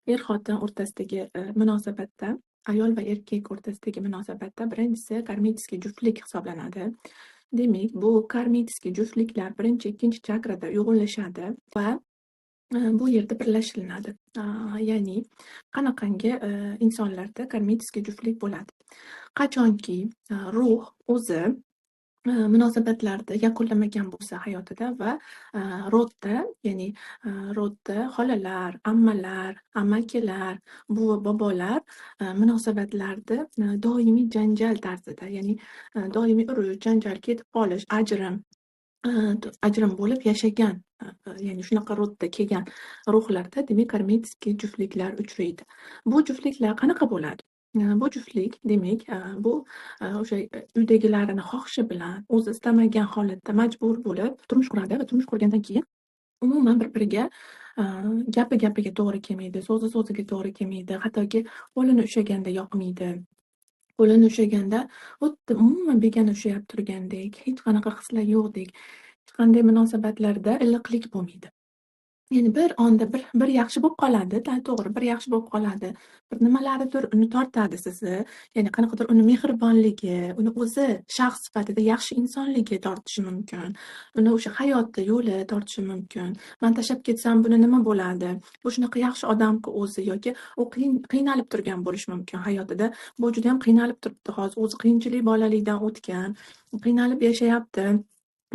Er-xotin o'rtasidagi, munosabatda, ayol va erkak o'rtasidagi munosabatda birinchisi karmический juftlik hisoblanadi. Demak, bu karmический juftliklar birinchi, ikkinchi chakrada uyg'unlashadi va bu yerda birlashtiriladi. Ya'ni qanaqangi, insonlarda karmический juftlik bo'ladi. Qachonki, ruh o'zi munosabatlarni yakunlamagan bo'lsa hayotida va rodda, ya'ni rodda xolalar, ammalar, amaki-lar, buvi-bobolar munosabatlarda doimiy janjal tarzida, ya'ni doimiy urush, janjal, ketib qolish, ajrim ajrim bo'lib yashagan, ya'ni shunaqa rodda kelgan ruhlarda demak karmический juftliklar uchraydi. Bu juftliklar qanaqa bo'ladi? Bu juftlik demak, bu o'sha uydagilarini xohishi bilan o'zi istamagan holatda majbur bo'lib turmush quradi va turmush qurgandan keyin umuman bir-biriga gapi-gapiga to'g'ri kelmaydi, so'zi-so'ziga to'g'ri kelmaydi, hattoki qo'lini ushlaganda yoqmaydi. Qo'lini ushlaganda xuddi umuman begona ushlab turgandek, hech qanaqa hislar yo'qdek, hech qanday munosabatlarda iliqlik bo'lmaydi. Ya'ni bir onda bir yaxshi bo'lib qoladi, to'g'ri, bir yaxshi bo'lib qoladi. Bir nimalaridir uni tortadi sizni, ya'ni qanaqadir uni mehribonligi, uni o'zi shaxs sifatida yaxshi insonligi tortishi mumkin. Uni o'sha hayotda yo'li tortishi mumkin. "Man tashlab ketsam buni nima bo'ladi? Bu shunaqa yaxshi odamku o'zi" yoki u qiynalib turgan bo'lishi mumkin hayotida. Bu judayam qiynalib turibdi hozir, o'zi qiyinchilik bolalikdan o'tgan, qiynalib yashayapti.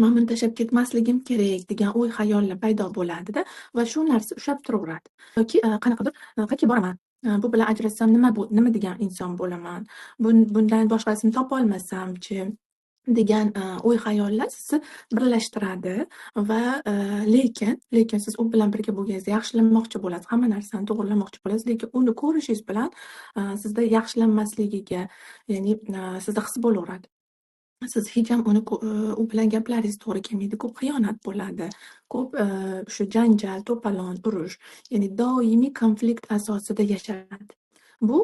"Man buni tashlab ketmasligim kerak" degan o'y-xayollar paydo bo'ladida va shu narsa ushlab turaveradi. Yoki qanaqadir "Qayerga boraman? Bu bilan ajrashsam nima degan inson bo'laman? Bundan boshqasini topolmasamchi?" degan o'y-xayollar sizni birlashtiradi va lekin siz u bilan birga bo'lganingizda yaxshilanmoqchi bo'lasiz, hamma narsani to'g'irlamoqchi bo'lasiz, lekin uni ko'rishingiz bilan sizda yaxshilanmasligiga, ya'ni sizda his bo'laveradi. Siz hech ham uni u bilan gaplaringiz to'g'ri kelmaydi. Ko'p xiyonat bo'ladi. Ko'p shu janjal, to'polon, urush, ya'ni doimiy konflikt asosida yashanadi. Bu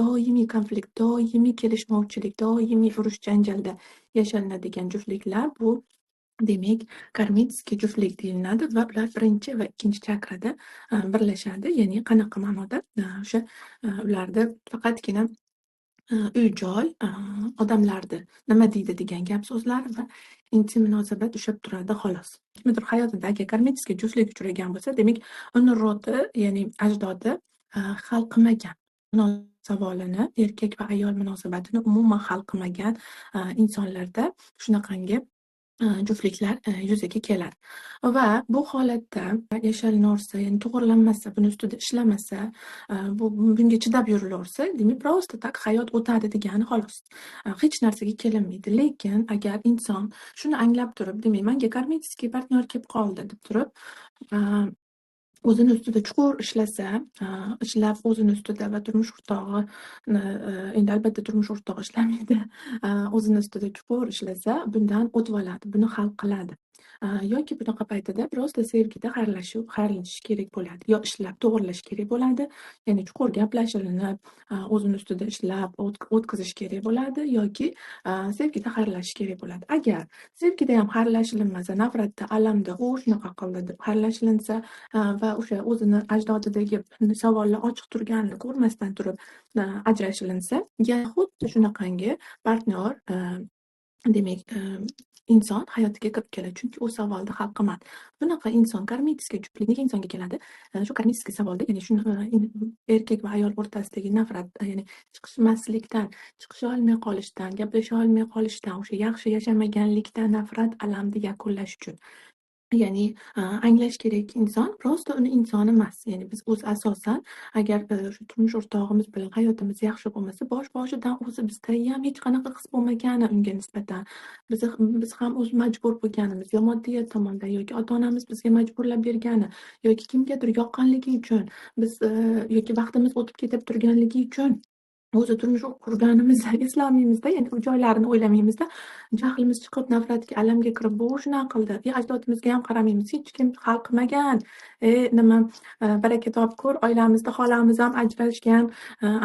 doimiy konflikt, doimiy kelishmovchilik, doimiy urush, janjalda yashalinadigan juftliklar bu demak karmический juftlik deyiladi va ular birinchi va ikkinchi chakrada birlashadi. Ya'ni qanaqa ma'noda? O'sha ularda faqatgina uy-joy, odamlarni nima deydi degan gap-so'zlar va intim munosabat ushlab turadi xolos. Kimnidir hayotida agar karmический juftlik uchragan bo'lsa, demak uni rodi, ya'ni ajdodi hal qilmagan. Savolini, erkak va ayol munosabatini umuman hal qilmagan insonlarda shunaqangi juftliklar yuzaga keladi. Va bu holatda yashalinaversa, ya'ni to'g'irlanmasa, buni ustida ishlamasa, bunga chidab yurilaversa, demak просто так hayot o'tadi degani xolos. Hech narsaga kelinmaydi. Lekin agar inson shuni anglab turib, demak menga karmический partnyor kelib qoldi deb turib, o'zini ustida chuqur ishlasa, ishlab o'zini ustida va turmush o'rtog'ini, endi albatta turmush o'rtog'i ishlamaydi, o'zini ustida chuqur ishlasa, bundan o'tib oladi, buni hal qiladi. Yoki bunaqa paytida просто sevgida xayrlashish kerak bo'ladi. Yo ishlab to'g'irlash kerak bo'ladi, ya'ni chuqur gaplashilinib, o'zini ustida ishlab o'tkazish kerak bo'ladi yoki sevgida xayrlashish kerak bo'ladi. Agar sevgida ham xayrlashilinmasa, nafratda, alamda u shunaqa qildi deb xayrlashilinsa va o'sha o'zini ajdodidagi savollar ochiq turganini ko'rmasdan turib ajrashilinsa, yana xuddi shunaqangi partnyor demak inson hayotiga kirib keladi. Chunki u savolni hal qilmadi. Bunaqa inson karmический juftlik nega insonga keladi? Shu karmический savolda, ya'ni shu erkak va ayol o'rtasidagi nafrat, ya'ni chiqishmaslikdan, chiqisholmay qolishdan, gaplasholmay qolishdan, o'sha yaxshi yashamaganlikdan nafrat, alamni yakunlash uchun. Ya'ni anglash kerakki, inson просто uni inson emas. Ya'ni biz asosan agar shu turmush o'rtog'imiz bilan hayotimiz yaxshi bo'lmasa, boshidan o'zi bizda ham hech qanaqa his bo'lmagani unga nisbatan. Biz ham o'zi majbur bo'lganimiz, yo moddiyat tomondan yoki ota-onamiz bizga majburlab bergani yoki kimgadir yoqqanligi uchun biz yoki vaqtimiz o'tib ketib turganligi uchun o'zi turmush qurganimizni eslamaymiz-da, ya'ni u joylarini o'ylamaymizda, jahlimiz chiqib, nafratga, alamga kirib, bu shunaqa qildi, ajdodimizga ham qaramaymiz, hech kim hal qilmagan. Nima baraka topkur, oilamizda xolamiz ham ajrashgan,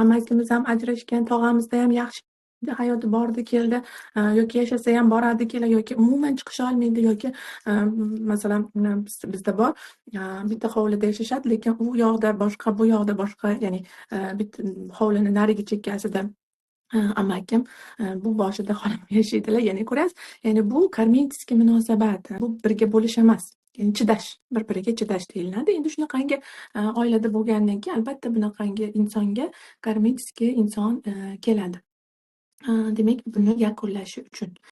amakimiz ham ajrashgan, tog'amizda ham yaxshi hayoti bordi keldi, yoki yashasayam boradi keladi, yoki umuman chiqisholmaydi, yoki masalan, bizda bor, bitta hovlida yashashadi, lekin u yoqda boshqa, bu yoqda boshqa, ya'ni bitta hovlini narigi chekkasida amakim, bu boshida xolam yashaydilar. Ya'ni ko'rasiz, ya'ni bu karmический munosabat, bu birga bo'lish emas. Ya'ni chidash, bir-biriga chidash deyiladi. Endi shunaqangi oilada bo'lgandan keyin albatta bunaqangi insonga karmический inson keladi. Demak, buni yakunlashi uchun